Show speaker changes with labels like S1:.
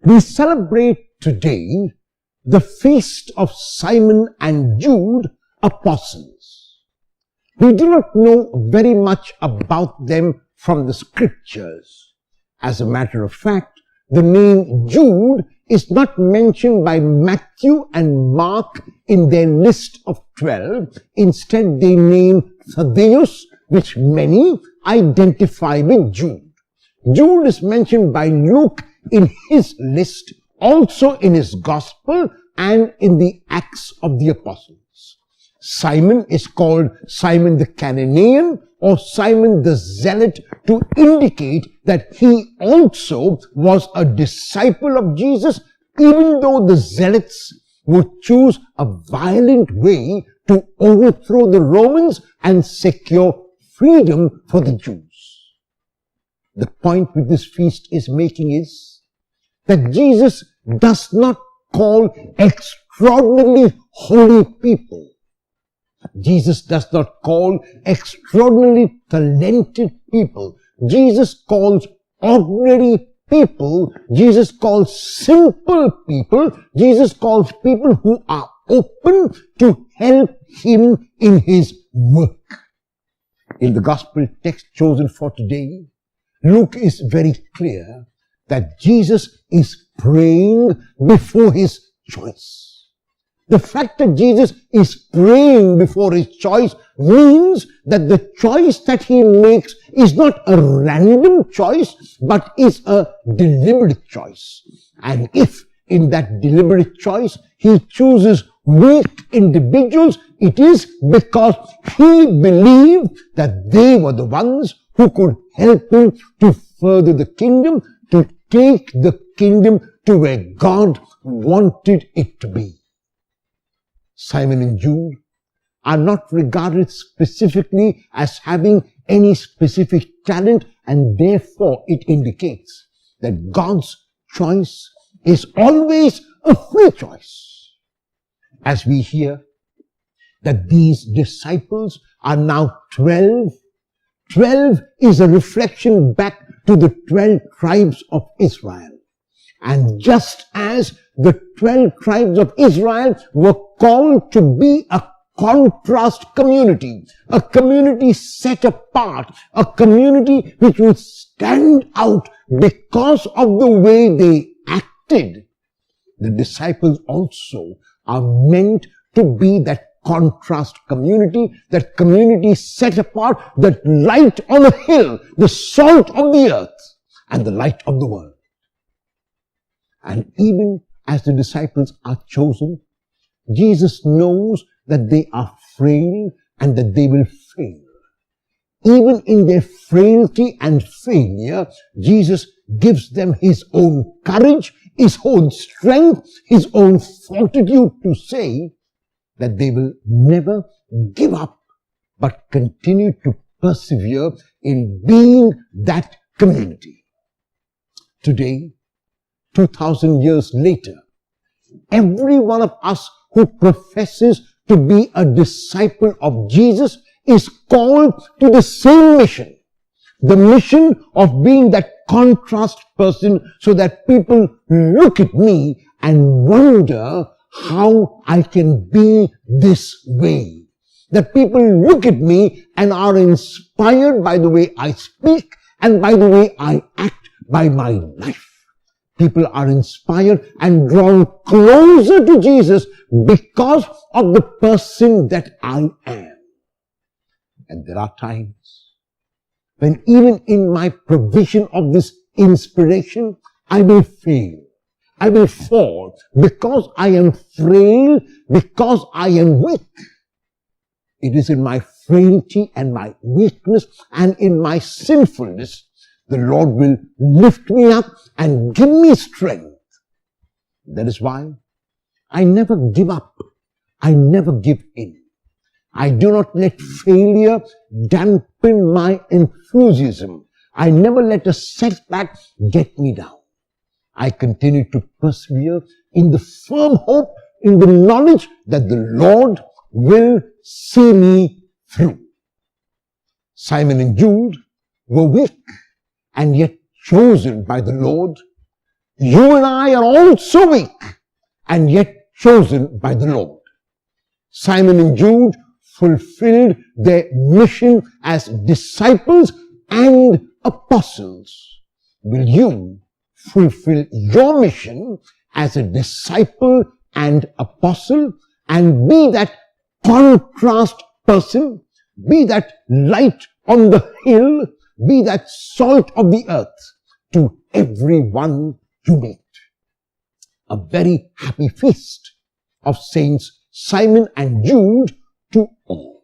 S1: We celebrate today the feast of Simon and Jude, apostles. We do not know very much about them from the scriptures. As a matter of fact, the name Jude is not mentioned by Matthew and Mark in their list of 12. Instead, they name Thaddeus, which many identify with Jude. Jude is mentioned by Luke in his list, also in his gospel and in the Acts of the Apostles. Simon is called Simon the Cananean or Simon the Zealot to indicate that he also was a disciple of Jesus, even though the Zealots would choose a violent way to overthrow the Romans and secure freedom for the Jews. The point which this feast is making is that Jesus does not call extraordinarily holy people. Jesus does not call extraordinarily talented people. Jesus calls ordinary people. Jesus calls simple people. Jesus calls people who are open to help him in his work. In the gospel text chosen for today, Luke is very clear that Jesus is praying before his choice. The fact that Jesus is praying before his choice means that the choice that he makes is not a random choice, but is a deliberate choice. And if in that deliberate choice he chooses weak individuals, it is because he believed that they were the ones who could help him to further the kingdom, to take the kingdom to where God wanted it to be. Simon and Jude are not regarded specifically as having any specific talent, and therefore it indicates that God's choice is always a free choice. As we hear that these disciples are now 12, 12 is a reflection back to the 12 tribes of Israel. And just as the 12 tribes of Israel were called to be a contrast community, a community set apart, a community which would stand out because of the way they acted, the disciples also are meant to be that contrast community, that community set apart, that light on a hill, the salt of the earth, and the light of the world. And even as the disciples are chosen, Jesus knows that they are frail and that they will fail. Even in their frailty and failure, Jesus gives them his own courage, his own strength, his own fortitude to say that they will never give up, but continue to persevere in being that community. Today, 2,000 years later, every one of us who professes to be a disciple of Jesus is called to the same mission. The mission of being that contrast person so that people look at me and wonder how I can be this way. That people look at me and are inspired by the way I speak and by the way I act, by my life. People are inspired and drawn closer to Jesus because of the person that I am. And there are times when even in my provision of this inspiration, I will fail. I will fall because I am frail, because I am weak. It is in my frailty and my weakness and in my sinfulness the Lord will lift me up and give me strength. That is why I never give up. I never give in. I do not let failure dampen my enthusiasm. I never let a setback get me down. I continue to persevere in the firm hope, in the knowledge that the Lord will see me through. Simon and Jude were weak and yet chosen by the Lord. You and I are also weak and yet chosen by the Lord. Simon and Jude fulfilled their mission as disciples and apostles. Will you fulfill your mission as a disciple and apostle and be that contrast person, be that light on the hill, be that salt of the earth to everyone you meet? A very happy feast of Saints Simon and Jude to all.